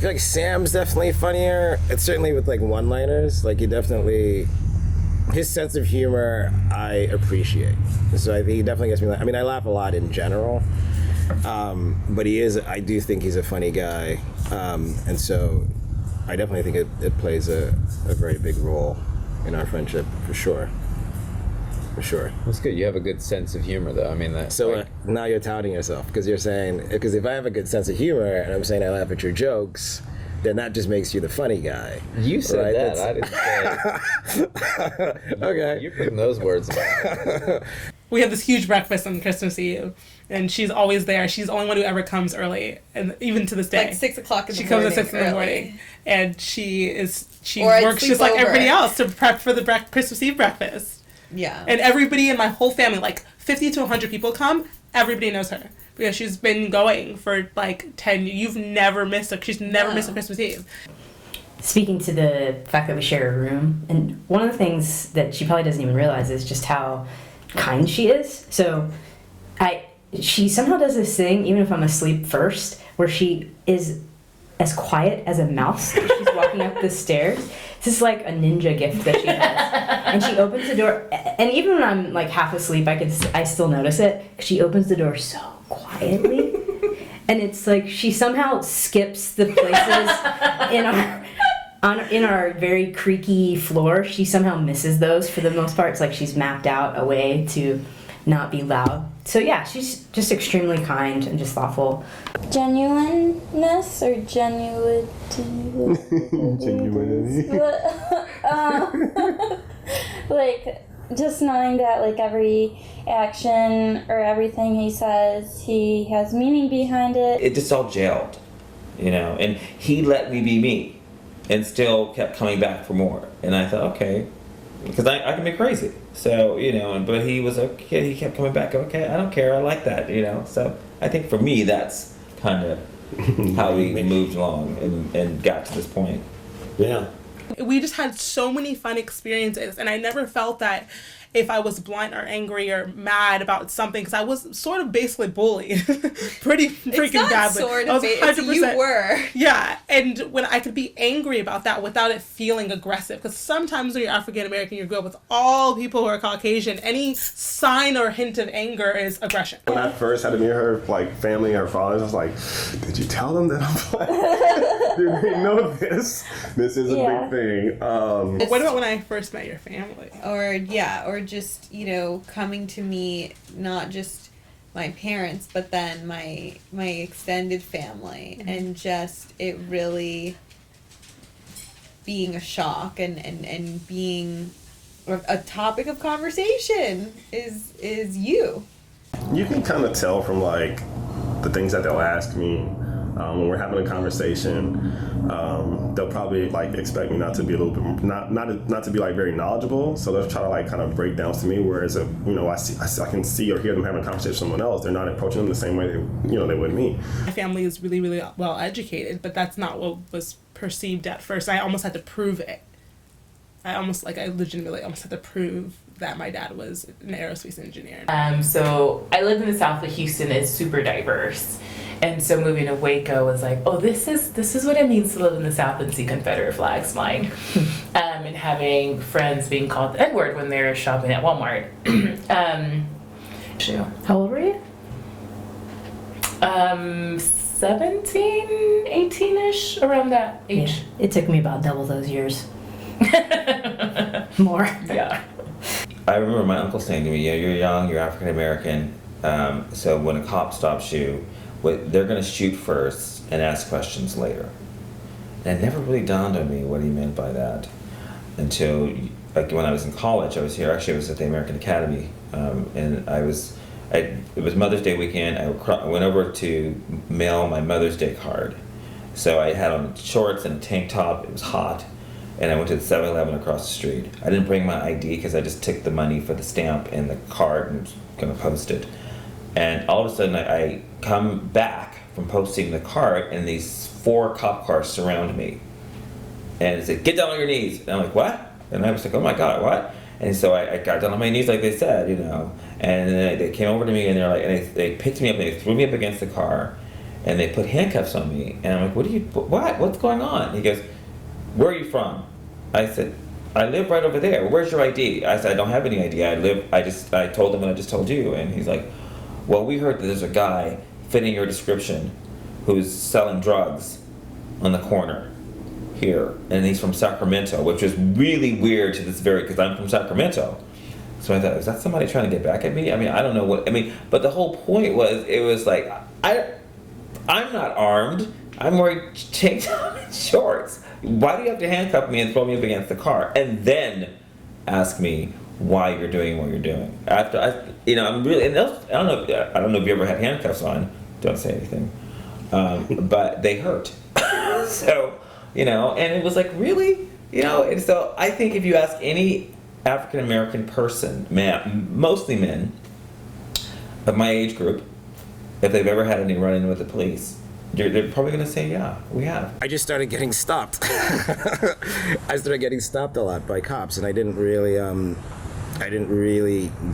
feel like Sam's definitely funnier. It's certainly with like one-liners. Like his sense of humor I appreciate. So I think he definitely gets me. I mean, I laugh a lot in general, but I do think he's a funny guy, and so I definitely think it plays a very big role in our friendship for sure. For sure. That's good. You have a good sense of humor, though. I mean, that. So now you're touting yourself because if I have a good sense of humor and I'm saying I laugh at your jokes, then that just makes you the funny guy. You said right? that. I didn't say it. Okay. You're putting those words back. We have this huge breakfast on Christmas Eve, and she's always there. She's the only one who ever comes early, and even to this day. Like 6 o'clock in the morning. She comes at 6 in the morning, and she Or works just like over. everybody else to prep for the Christmas Eve breakfast. Yeah. And everybody in my whole family, like 50 to 100 people come, everybody knows her. Because she's been going for like 10 years. She's never missed a Christmas Eve. Speaking to the fact that we share a room, and one of the things that she probably doesn't even realize is just how kind she is. So she somehow does this thing, even if I'm asleep first, where she is as quiet as a mouse as she's walking up the stairs. This is like a ninja gift that she has. And she opens the door, and even when I'm like half asleep, I still notice it. She opens the door so quietly, and it's like she somehow skips the places in our very creaky floor. She somehow misses those for the most part. It's like she's mapped out a way to not be loud. So yeah, she's just extremely kind and just thoughtful. Genuineness or genuinity? Like, just knowing that, like, every action or everything he says, he has meaning behind it. It just all gelled, and he let me be me and still kept coming back for more. And I thought, okay, because I can be crazy. So, but he was okay. He kept coming back. Okay, I don't care. I like that, So I think for me, that's kind of how we moved along and got to this point. Yeah. We just had so many fun experiences, and I never felt that if I was blunt or angry or mad about something, because I was sort of basically bullied pretty freaking badly. You were. Yeah, and when I could be angry about that without it feeling aggressive, because sometimes when you're African American, you grow up with all people who are Caucasian, any sign or hint of anger is aggression. When I first had to meet her, like, family, her father, I was like, did you tell them that I'm black? Did they know this? This is a big thing. What about when I first met your family? Or just, coming to me, not just my parents, but then my extended family, and just it really being a shock and being a topic of conversation is you. You can kind of tell from, like, the things that they'll ask me. When we're having a conversation, they'll probably like expect me not to be a little bit not to be like very knowledgeable. So they'll try to like kind of break down to me. Whereas if, I can see or hear them having a conversation with someone else, they're not approaching them the same way they would me. My family is really, really well educated, but that's not what was perceived at first. I almost had to prove it. I legitimately almost had to prove that my dad was an aerospace engineer. So I live in the south of Houston. It's super diverse. And so moving to Waco was like, oh, this is what it means to live in the South and see Confederate flags flying. And having friends being called the N-word when they're shopping at Walmart. How old were you? 17, 18-ish, around that age. Yeah, it took me about double those years. More. Yeah. I remember my uncle saying to me, you're young, you're African American, so when a cop stops you, they're going to shoot first and ask questions later. And it never really dawned on me what he meant by that until, like, when I was in college. I was at the American Academy, and it was Mother's Day weekend. I went over to mail my Mother's Day card. So I had on shorts and a tank top. It was hot. And I went to the 7-Eleven across the street. I didn't bring my ID because I just took the money for the stamp and the card and was going to post it. And all of a sudden, I come back from posting the card, and these 4 cop cars surround me. And they said, "Get down on your knees." And I'm like, "What?" And I was like, "Oh my God, what?" And so I got down on my knees like they said, And then they came over to me, and they're like, and they picked me up, and they threw me up against the car. and they put handcuffs on me, and I'm like, what's going on? He goes, where are you from? I said, I live right over there. Where's your ID? I said, I don't have any ID. I told him what I just told you. And he's like, well, we heard that there's a guy fitting your description who's selling drugs on the corner here. And he's from Sacramento, which is really weird to this because I'm from Sacramento. So I thought, is that somebody trying to get back at me? I mean, I don't know but the whole point was, it was like, I'm not armed. I'm wearing tank top and shorts. Why do you have to handcuff me and throw me up against the car and then ask me why you're doing what you're doing? After I'm really, and I don't know if you ever had handcuffs on. Don't say anything, but they hurt. So and it was like, really, And so I think if you ask any African American person, mostly men of my age group, if they've ever had any run-in with the police, they're probably going to say, yeah, we have. I just started getting stopped. I started getting stopped a lot by cops, and I didn't really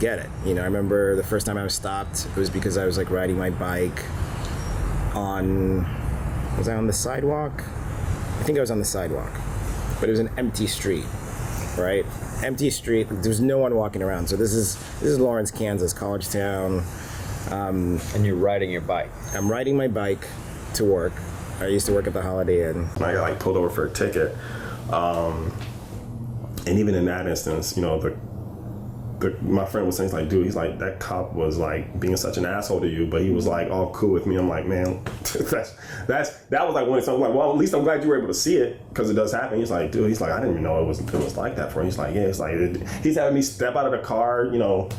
get it. I remember the first time I was stopped, it was because I was like riding my bike was I on the sidewalk? I think I was on the sidewalk, but it was an empty street, right? Empty street. There was no one walking around. So this is Lawrence, Kansas, college town. And you're riding your bike. I'm riding my bike to work. I used to work at the Holiday Inn. I got pulled over for a ticket, and even in that instance, my friend was saying, he's like, that cop was like being such an asshole to you, but he was like all cool with me. I'm like, man, that was like one of something. Like, well, at least I'm glad you were able to see it, because it does happen. He's like, dude, I didn't even know it was like that for him. He's like, yeah, it's like he's having me step out of the car,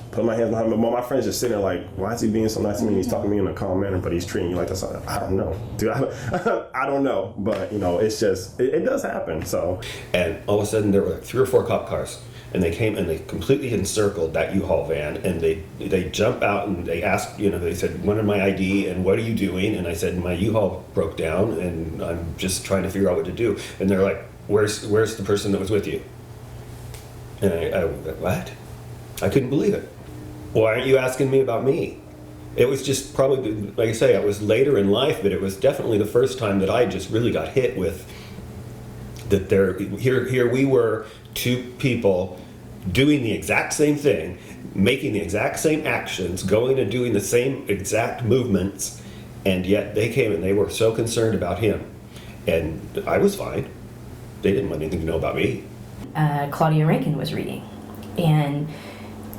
put my hands behind me. Well, my friend's just sitting there like, why is he being so nice to me? He's talking to me in a calm manner, but he's treating you like this. I don't know, dude. I don't know, but it's just it does happen. So, and all of a sudden there were like 3 or 4 cop cars. And they came and they completely encircled that U-Haul van, and they jump out and they asked, they said, when are my ID and what are you doing? And I said, my U-Haul broke down and I'm just trying to figure out what to do. And they're like, where's the person that was with you? And I went, what? I couldn't believe it. Why aren't you asking me about me? It was just probably, like I say, it was later in life, but it was definitely the first time that I just really got hit with that here we were, 2 people doing the exact same thing, making the exact same actions, going and doing the same exact movements, and yet they came and they were so concerned about him. And I was fine. They didn't want anything to know about me. Claudia Rankin was reading, and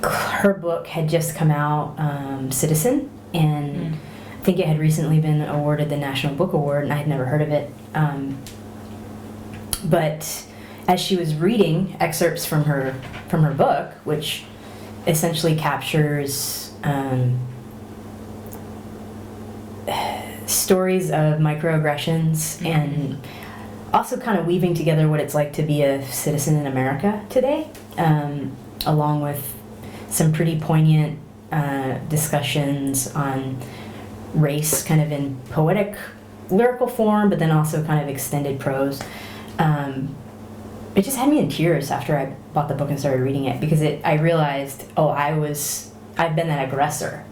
her book had just come out, Citizen, and I think it had recently been awarded the National Book Award, and I had never heard of it. But as she was reading excerpts from her book, which essentially captures stories of microaggressions and also kind of weaving together what it's like to be a citizen in America today, along with some pretty poignant discussions on race, kind of in poetic, lyrical form, but then also kind of extended prose. It just had me in tears after I bought the book and started reading it, because I realized, I've been that aggressor,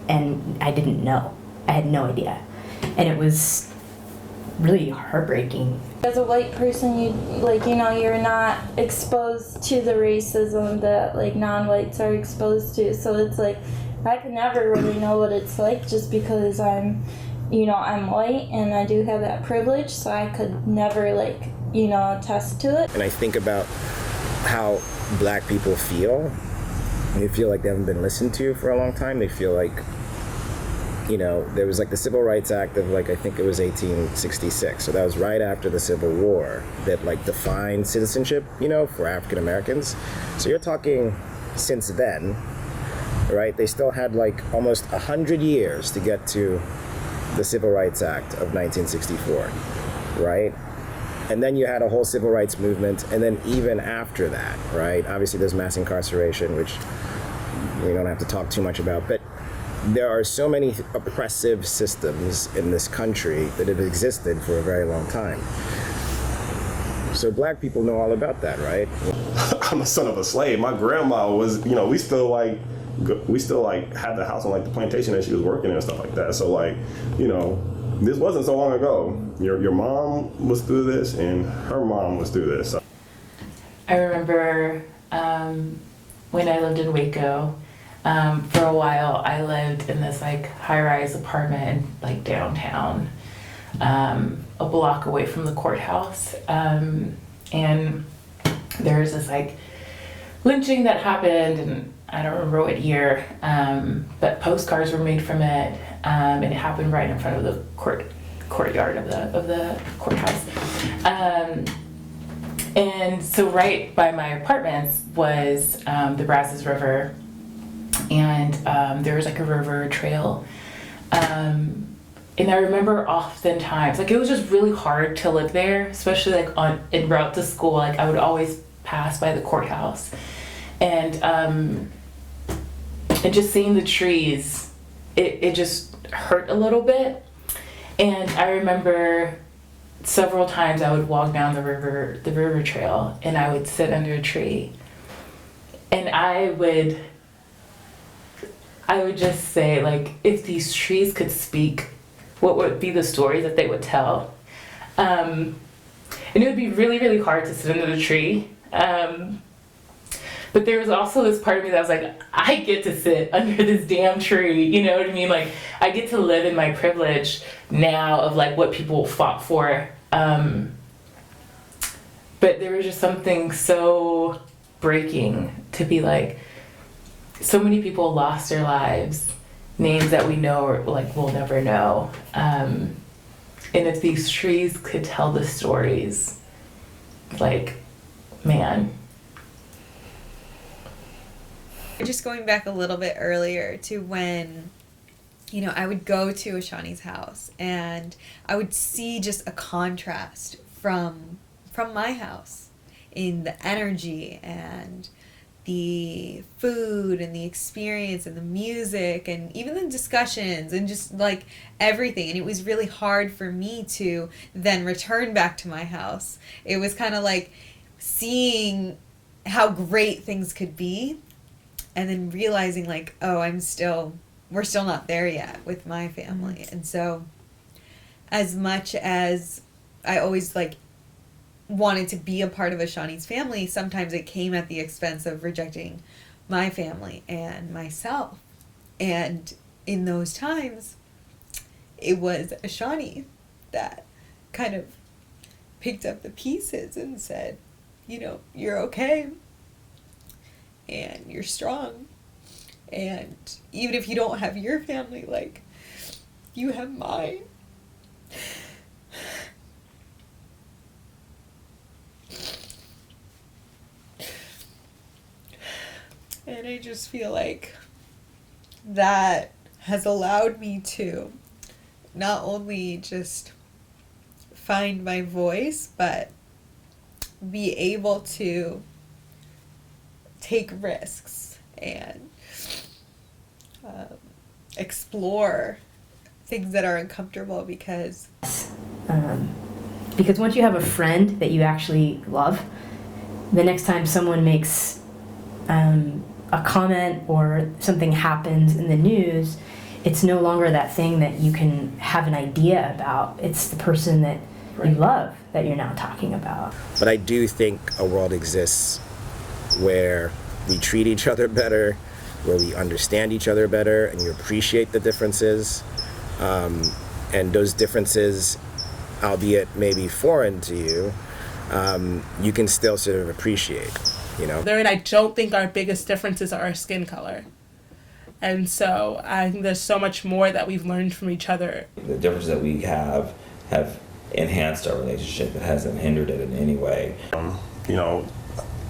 and I didn't know. I had no idea. And it was really heartbreaking. As a white person, you're not exposed to the racism that non-whites are exposed to. So it's like, I could never really know what it's like just because I'm white and I do have that privilege, so I could never attest to it. And I think about how black people feel. They feel like they haven't been listened to for a long time. They feel like, there was the Civil Rights Act of I think it was 1866. So that was right after the Civil War that defined citizenship, for African Americans. So you're talking since then, right? They still had almost 100 years to get to the Civil Rights Act of 1964, right? And then you had a whole civil rights movement, and then even after that, right? Obviously there's mass incarceration, which we don't have to talk too much about, but there are so many oppressive systems in this country that have existed for a very long time. So black people know all about that, right? I'm a son of a slave. My grandma was, we still had the house on the plantation that she was working in and stuff like that. So this wasn't so long ago. Your mom was through this, and her mom was through this. So. I remember when I lived in Waco, for a while I lived in this like high-rise apartment like downtown, a block away from the courthouse, and there was this like lynching that happened, and I don't remember what year, but postcards were made from it, and it happened right in front of the courtyard of the courthouse. And so right by my apartments was the Brazos River, and there was like a river trail. And I remember oftentimes, like it was just really hard to live there, especially like en route to school. Like I would always pass by the courthouse, and just seeing the trees, it just hurt a little bit. And I remember several times I would walk down the river trail, and I would sit under a tree, and I would just say, like, if these trees could speak, what would be the stories that they would tell? And it would be really, really hard to sit under the tree. But there was also this part of me that was like, I get to sit under this damn tree, you know what I mean? Like, I get to live in my privilege now of like what people fought for. But there was just something so breaking to be like, so many people lost their lives, names that we know or like we'll never know. And if these trees could tell the stories, like, man. Just going back a little bit earlier to when, you know, I would go to Ashani's house and I would see just a contrast from my house in the energy and the food and the experience and the music and even the discussions and just like everything. And it was really hard for me to then return back to my house. It was kind of like seeing how great things could be and then realizing like, oh, we're still not there yet with my family. And so as much as I always like wanted to be a part of Ashani's family, sometimes it came at the expense of rejecting my family and myself. And in those times, it was Ashani that kind of picked up the pieces and said, you know, you're okay. And you're strong. And even if you don't have your family, like, you have mine. And I just feel like that has allowed me to not only just find my voice, but be able to take risks and explore things that are uncomfortable because once you have a friend that you actually love, the next time someone makes a comment or something happens in the news, it's no longer that thing that you can have an idea about. It's the person that you love that you're now talking about. But I do think a world exists where we treat each other better, where we understand each other better, and you appreciate the differences. And those differences, albeit maybe foreign to you, you can still sort of appreciate, you know? And I don't think our biggest differences are our skin color. And so I think there's so much more that we've learned from each other. The differences that we have enhanced our relationship. It hasn't hindered it in any way. You know,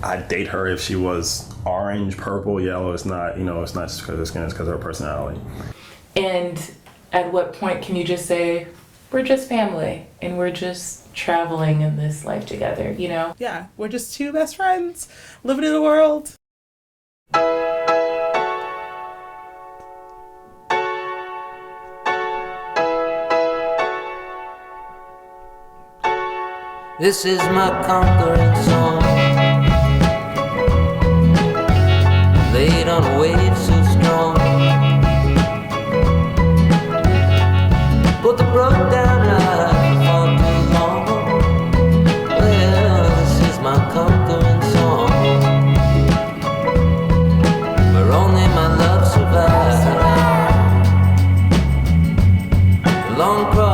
I'd date her if she was orange, purple, yellow. It's not, you know, it's not just because of her skin, it's because of her personality. And at what point can you just say, we're just family and we're just traveling in this life together, you know? Yeah, we're just two best friends living in the world. This is my conquering song, laid on a wave so strong, but the broke down long cross